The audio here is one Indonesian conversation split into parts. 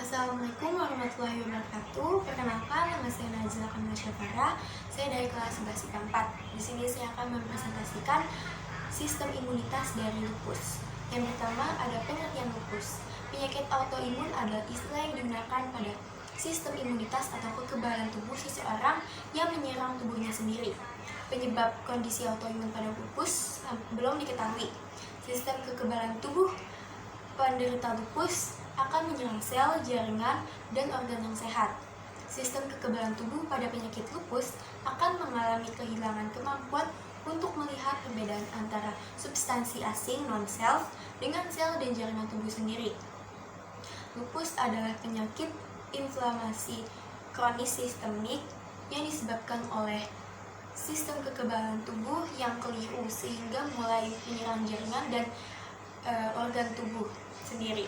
Assalamualaikum warahmatullahi wabarakatuh. Perkenalkan, nama saya Najla Kamila Syafara. Saya dari kelas 11 IPA 4. Di sini saya akan mempresentasikan sistem imunitas dari lupus. Yang pertama ada pengertian lupus. Penyakit autoimun adalah istilah yang digunakan pada sistem imunitas atau kekebalan tubuh seseorang yang menyerang tubuhnya sendiri. Penyebab kondisi autoimun pada lupus belum diketahui. Sistem kekebalan tubuh penderita lupus akan menyerang sel, jaringan, dan organ yang sehat. Sistem kekebalan tubuh pada penyakit lupus akan mengalami kehilangan kemampuan untuk melihat perbedaan antara substansi asing non-self dengan sel dan jaringan tubuh sendiri. Lupus adalah penyakit inflamasi kronis sistemik yang disebabkan oleh sistem kekebalan tubuh yang keliru sehingga mulai menyerang jaringan dan organ tubuh sendiri.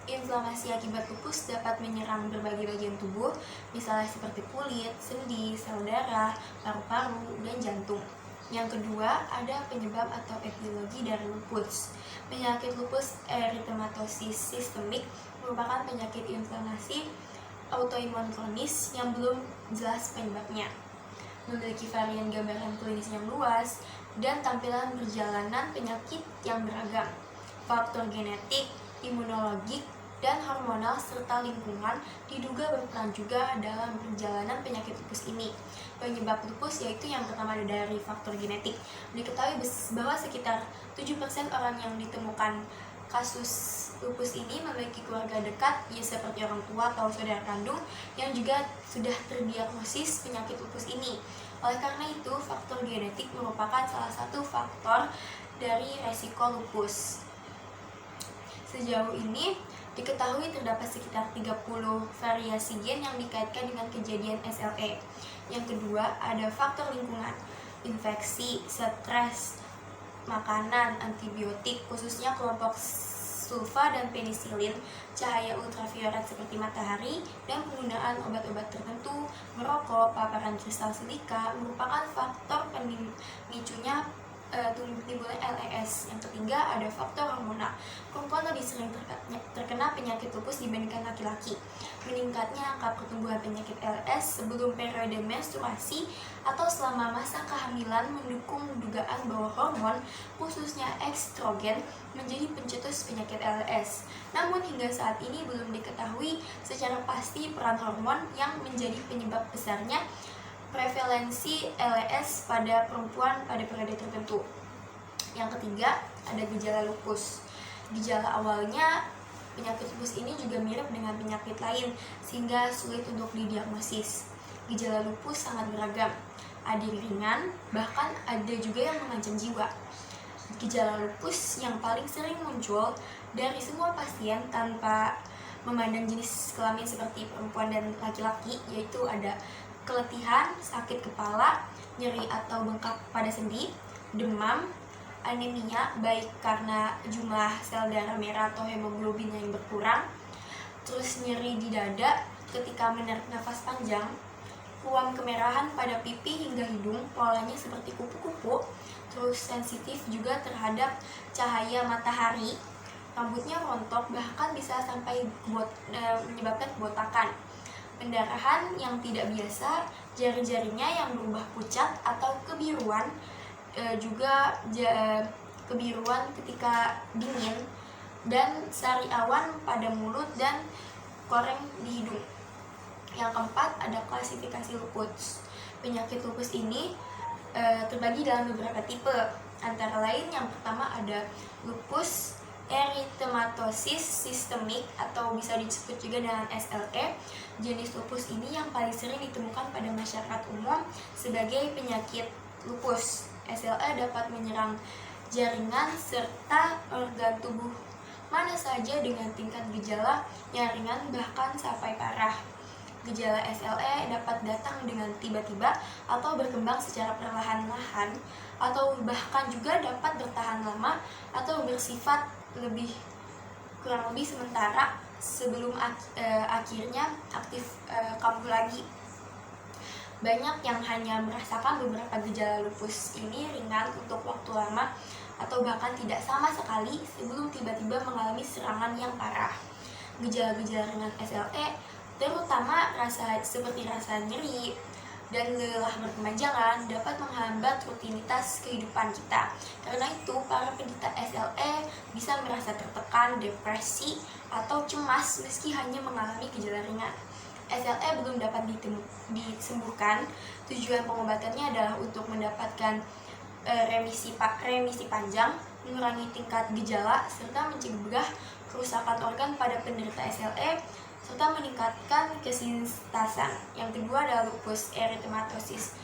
Inflamasi akibat lupus dapat menyerang berbagai bagian tubuh, misalnya seperti kulit, sendi, sel darah, paru-paru, dan jantung. Yang kedua, ada penyebab atau etiologi dari lupus. Penyakit lupus eritematosus sistemik merupakan penyakit inflamasi autoimun kronis yang belum jelas penyebabnya. Memiliki varian gambaran klinis yang luas dan tampilan perjalanan penyakit yang beragam. Faktor genetik, imunologik, dan hormonal serta lingkungan diduga berperan juga dalam perjalanan penyakit lupus ini. Penyebab lupus yaitu yang pertama dari faktor genetik. Diketahui bahwa sekitar 7% orang yang ditemukan kasus lupus ini memiliki keluarga dekat, ya seperti orang tua atau saudara kandung yang juga sudah terdiagnosis penyakit lupus ini. Oleh karena itu, faktor genetik merupakan salah satu faktor dari resiko lupus. Sejauh ini, diketahui terdapat sekitar 30 variasi gen yang dikaitkan dengan kejadian SLE. Yang kedua, ada faktor lingkungan, infeksi, stres, makanan, antibiotik, khususnya kelompok sulfa dan penisilin, cahaya ultraviolet seperti matahari, dan penggunaan obat-obat tertentu, merokok, paparan kristal silika merupakan faktor pemicunya timbulnya LES. Yang ketiga, ada faktor hormonal. Perempuan lebih sering terkena penyakit lupus dibandingkan laki-laki. Meningkatnya angka pertumbuhan penyakit LES sebelum periode menstruasi atau selama masa kehamilan mendukung dugaan bahwa hormon, khususnya estrogen, menjadi pencetus penyakit LES. Namun hingga saat ini belum diketahui secara pasti peran hormon yang menjadi penyebab besarnya prevalensi LES pada perempuan pada periode tertentu. Yang ketiga, ada gejala lupus. Gejala awalnya, penyakit lupus ini juga mirip dengan penyakit lain sehingga sulit untuk didiagnosis. Gejala lupus sangat beragam. Ada yang ringan, bahkan ada juga yang mengancam jiwa. Gejala lupus yang paling sering muncul dari semua pasien tanpa memandang jenis kelamin seperti perempuan dan laki-laki, yaitu ada keletihan, sakit kepala, nyeri atau bengkak pada sendi, demam, anemia baik karena jumlah sel darah merah atau hemoglobinnya yang berkurang, terus nyeri di dada ketika menarik nafas panjang, ruam kemerahan pada pipi hingga hidung, polanya seperti kupu-kupu, terus sensitif juga terhadap cahaya matahari, rambutnya rontok bahkan bisa sampai menyebabkan kebotakan. Pendarahan yang tidak biasa, jari-jarinya yang berubah pucat atau kebiruan, juga kebiruan ketika dingin, dan sari awan pada mulut dan koreng di hidung. Yang keempat, ada klasifikasi lupus. Penyakit lupus ini terbagi dalam beberapa tipe. Antara lain yang pertama ada lupus eritematosus sistemik atau bisa disebut juga dengan SLE. Jenis lupus ini yang paling sering ditemukan pada masyarakat umum sebagai penyakit lupus. SLE dapat menyerang jaringan serta organ tubuh mana saja dengan tingkat gejala yang ringan bahkan sampai parah. Gejala SLE dapat datang dengan tiba-tiba atau berkembang secara perlahan-lahan, atau bahkan juga dapat bertahan lama atau bersifat kurang lebih sementara sebelum akhirnya aktif kambuh lagi. Banyak yang hanya merasakan beberapa gejala lupus ini ringan untuk waktu lama atau bahkan tidak sama sekali sebelum tiba-tiba mengalami serangan yang parah. Gejala-gejala ringan SLE terutama seperti rasa nyeri dan lelah berkepanjangan dapat menghambat rutinitas kehidupan kita. Karena itu, para penderita SLE bisa merasa tertekan, depresi, atau cemas meski hanya mengalami gejala ringan. SLE belum dapat disembuhkan. Tujuan pengobatannya adalah untuk mendapatkan remisi panjang, mengurangi tingkat gejala, serta mencegah kerusakan organ pada penderita SLE, serta meningkatkan kesintasan. Yang kedua adalah lupus eritematosus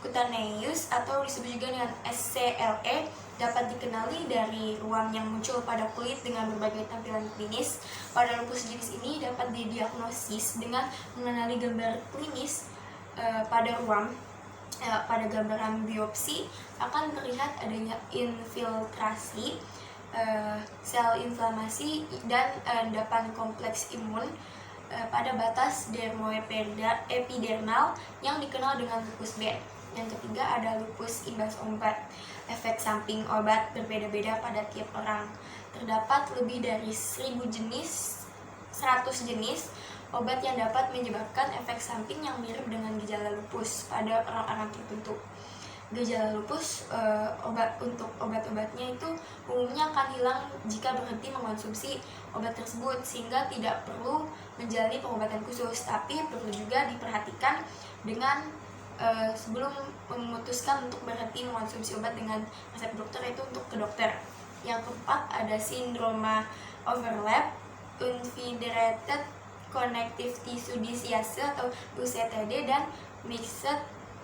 cutaneous atau disebut juga dengan SCLE, dapat dikenali dari ruam yang muncul pada kulit dengan berbagai tampilan klinis. Pada lupus jenis ini dapat didiagnosis dengan mengenali gambar klinis pada ruam. Pada gambaran biopsi akan terlihat adanya infiltrasi sel inflamasi dan endapan kompleks imun pada batas dermoepidermal yang dikenal dengan lupus B. Yang ketiga ada lupus imbas obat. Efek samping obat berbeda-beda pada tiap orang. Terdapat lebih dari 100 jenis obat yang dapat menyebabkan efek samping yang mirip dengan gejala lupus pada orang-orang tertentu. Gejala lupus, untuk obat-obatnya itu umumnya akan hilang jika berhenti mengkonsumsi obat tersebut, sehingga tidak perlu menjalani pengobatan khusus, tapi perlu juga diperhatikan dengan sebelum memutuskan untuk berhenti mengkonsumsi obat dengan resep dokter, itu untuk ke dokter. Yang keempat ada sindroma overlap unfederated connective tissue disease atau UCTD dan mixed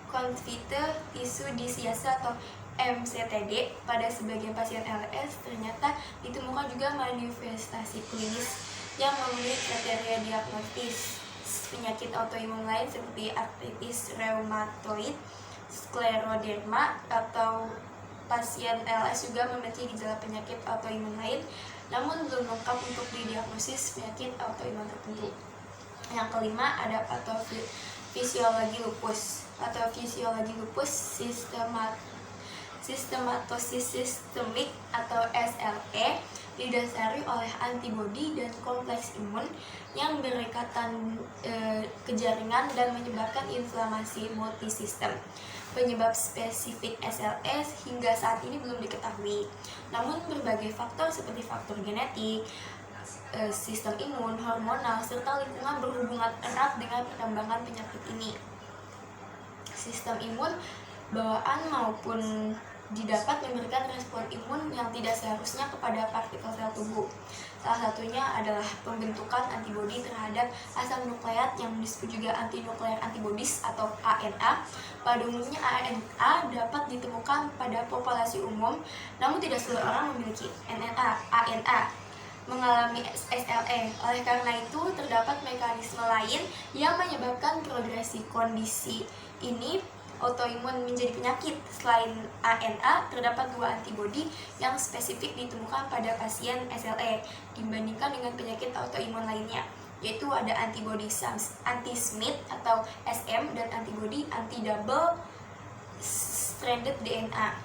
convoluted tissue disease atau MCTD. Pada sebagian pasien LS ternyata ditemukan juga manifestasi klinis yang memenuhi kriteria diagnosis penyakit autoimun lain seperti artritis reumatoid, skleroderma, atau pasien LS juga memiliki gejala penyakit autoimun lain namun belum lengkap untuk didiagnosis penyakit autoimun tertentu. Yang kelima ada patofisiologi lupus. Patofisiologi lupus sistematosis sistemik atau SLE didasari oleh antibodi dan kompleks imun yang berikatan ke jaringan dan menyebabkan inflamasi multisistem. Penyebab spesifik SLE hingga saat ini belum diketahui. Namun berbagai faktor seperti faktor genetik, sistem imun, hormonal, serta lingkungan berhubungan erat dengan perkembangan penyakit ini. Sistem imun bawaan maupun didapat memberikan respon imun yang tidak seharusnya kepada partikel sel tubuh. Salah satunya adalah pembentukan antibodi terhadap asam nukleat yang disebut juga antinuklear antibodies atau ANA. Pada umumnya ANA dapat ditemukan pada populasi umum, namun tidak seluruh orang memiliki ANA mengalami SLE. Oleh karena itu, terdapat mekanisme lain yang menyebabkan progresi kondisi ini autoimun menjadi penyakit. Selain ANA, terdapat 2 antibodi yang spesifik ditemukan pada pasien SLE dibandingkan dengan penyakit autoimun lainnya, yaitu ada antibodi anti-Smith atau SM dan antibodi anti-double stranded DNA.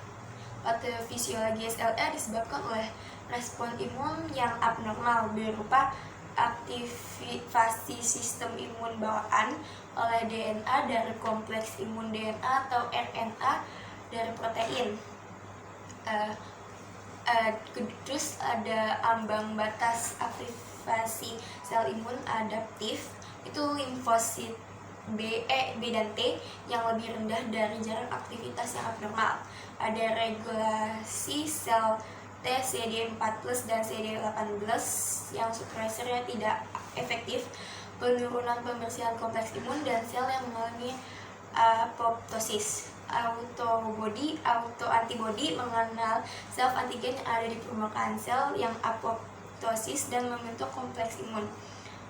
Patofisiologi SLE disebabkan oleh respon imun yang abnormal berupa aktivasi sistem imun bawaan oleh DNA dari kompleks imun DNA atau RNA dari protein. Terus ada ambang batas aktivasi sel imun adaptif, itu limfosit B dan T yang lebih rendah dari jarak aktivitas yang abnormal. Ada regulasi sel T CD4+ dan CD18 yang supresornya tidak efektif, penurunan pembersihan kompleks imun, dan sel yang mengalami apoptosis. Autoantibodi mengenal self antigen yang ada di permukaan sel yang apoptosis dan membentuk kompleks imun.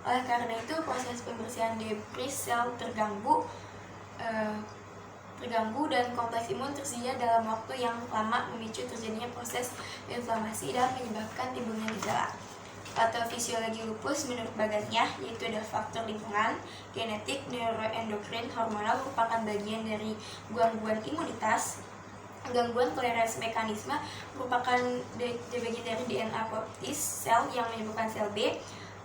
Oleh karena itu, proses pembersihan debris sel terganggu dan kompleks imun tersedia dalam waktu yang lama, memicu terjadinya proses inflamasi dan menyebabkan timbulnya gejala. Patofisiologi lupus menurut bagannya yaitu ada faktor lingkungan, genetik, neuroendokrin, hormonal merupakan bagian dari gangguan imunitas. Gangguan toleransi mekanisme merupakan bagian dari DNA apoptosis sel yang menyebabkan sel B.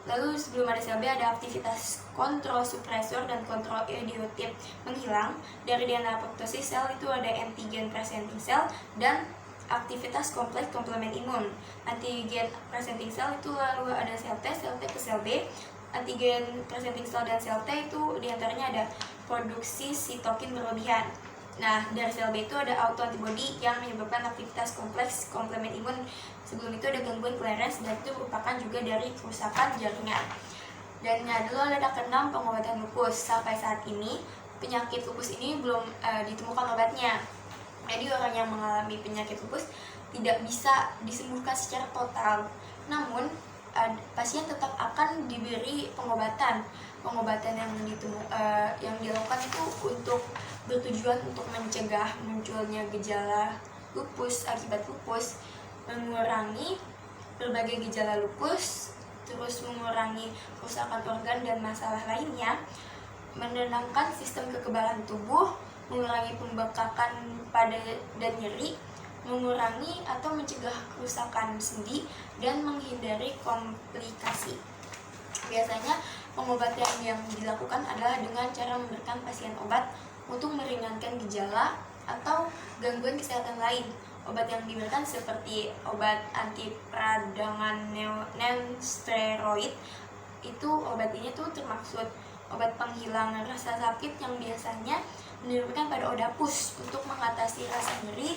Lalu sebelum ada sel B ada aktivitas kontrol supresor dan kontrol idiotip menghilang. Dari DNA apoptosis sel itu ada antigen presenting sel dan aktivitas kompleks komplement imun. Antigen presenting sel itu lalu ada sel T ke sel B. Antigen presenting sel dan sel T itu diantaranya ada produksi sitokin berlebihan. Nah, dari sel B itu ada autoantibody yang menyebabkan aktivitas kompleks komplement imun. Sebelum itu ada gangguan clearance dan itu merupakan juga dari kerusakan jaringan. Dan lalu ada keenam pengobatan lupus. Sampai saat ini penyakit lupus ini belum ditemukan obatnya. Jadi orang yang mengalami penyakit lupus tidak bisa disembuhkan secara total. Namun pasien tetap akan diberi pengobatan yang dilakukan itu untuk bertujuan untuk mencegah munculnya gejala lupus akibat lupus, mengurangi berbagai gejala lupus, terus mengurangi kerusakan organ dan masalah lainnya, menenangkan sistem kekebalan tubuh, mengurangi pembekakan pada dan nyeri, mengurangi atau mencegah kerusakan sendi, dan menghindari komplikasi. Biasanya pengobatan yang dilakukan adalah dengan cara memberikan pasien obat untuk meringankan gejala atau gangguan kesehatan lain. Obat yang diberikan seperti obat anti peradangan non-steroid itu obat ini tuh termaksud obat penghilang rasa sakit yang biasanya diberikan pada odapus untuk mengatasi rasa nyeri,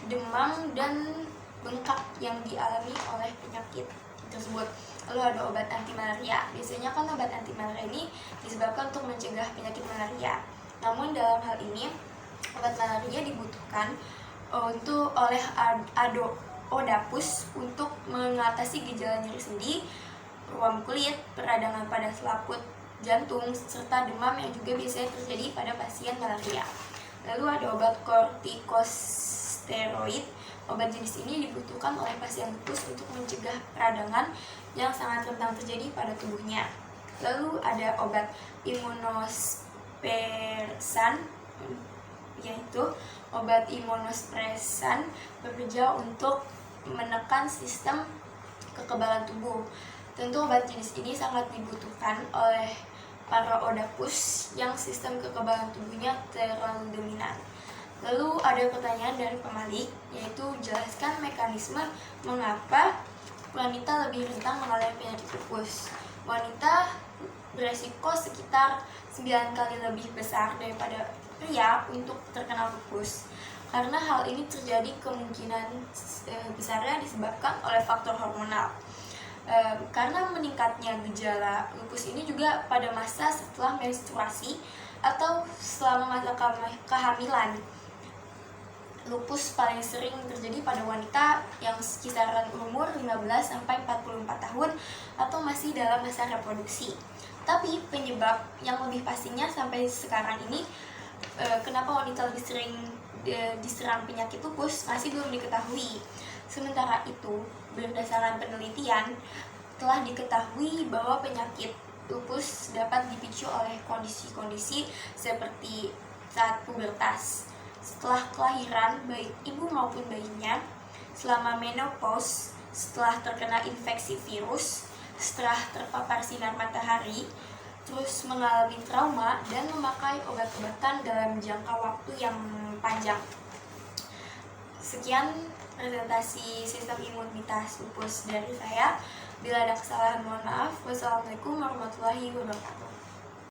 demam, dan bengkak yang dialami oleh penyakit tersebut. Lalu ada obat anti malaria. Biasanya kan obat anti malaria ini disebabkan untuk mencegah penyakit malaria. Namun dalam hal ini obat malaria dibutuhkan oleh odapus untuk mengatasi gejala nyeri sendi, ruam kulit, peradangan pada selaput jantung, serta demam yang juga biasanya terjadi pada pasien malaria. Lalu ada obat kortikosteroid. Obat jenis ini dibutuhkan oleh pasien lupus untuk mencegah peradangan yang sangat rentan terjadi pada tubuhnya. Lalu ada obat imunospresan, yaitu obat imunospresan bekerja untuk menekan sistem kekebalan tubuh. Tentu obat jenis ini sangat dibutuhkan oleh para odapus yang sistem kekebalan tubuhnya terlalu dominan. Lalu ada pertanyaan dari pemalik, yaitu jelaskan mekanisme mengapa wanita lebih rentan mengalami penyakit lupus. Wanita beresiko sekitar 9 kali lebih besar daripada pria untuk terkena lupus. Karena hal ini terjadi kemungkinan besarnya disebabkan oleh faktor hormonal. Karena meningkatnya gejala lupus ini juga pada masa setelah menstruasi atau selama masa kehamilan. Lupus paling sering terjadi pada wanita yang kisaran umur 15-44 tahun atau masih dalam masa reproduksi. Tapi penyebab yang lebih pastinya sampai sekarang ini kenapa wanita lebih sering diserang penyakit lupus masih belum diketahui. Sementara itu, berdasarkan penelitian telah diketahui bahwa penyakit lupus dapat dipicu oleh kondisi-kondisi seperti saat pubertas, setelah kelahiran baik ibu maupun bayinya, selama menopause, setelah terkena infeksi virus, setelah terpapar sinar matahari, terus mengalami trauma, dan memakai obat-obatan dalam jangka waktu yang panjang. Sekian presentasi sistem imunitas lupus dari saya. Bila ada kesalahan mohon maaf. Wassalamualaikum warahmatullahi wabarakatuh.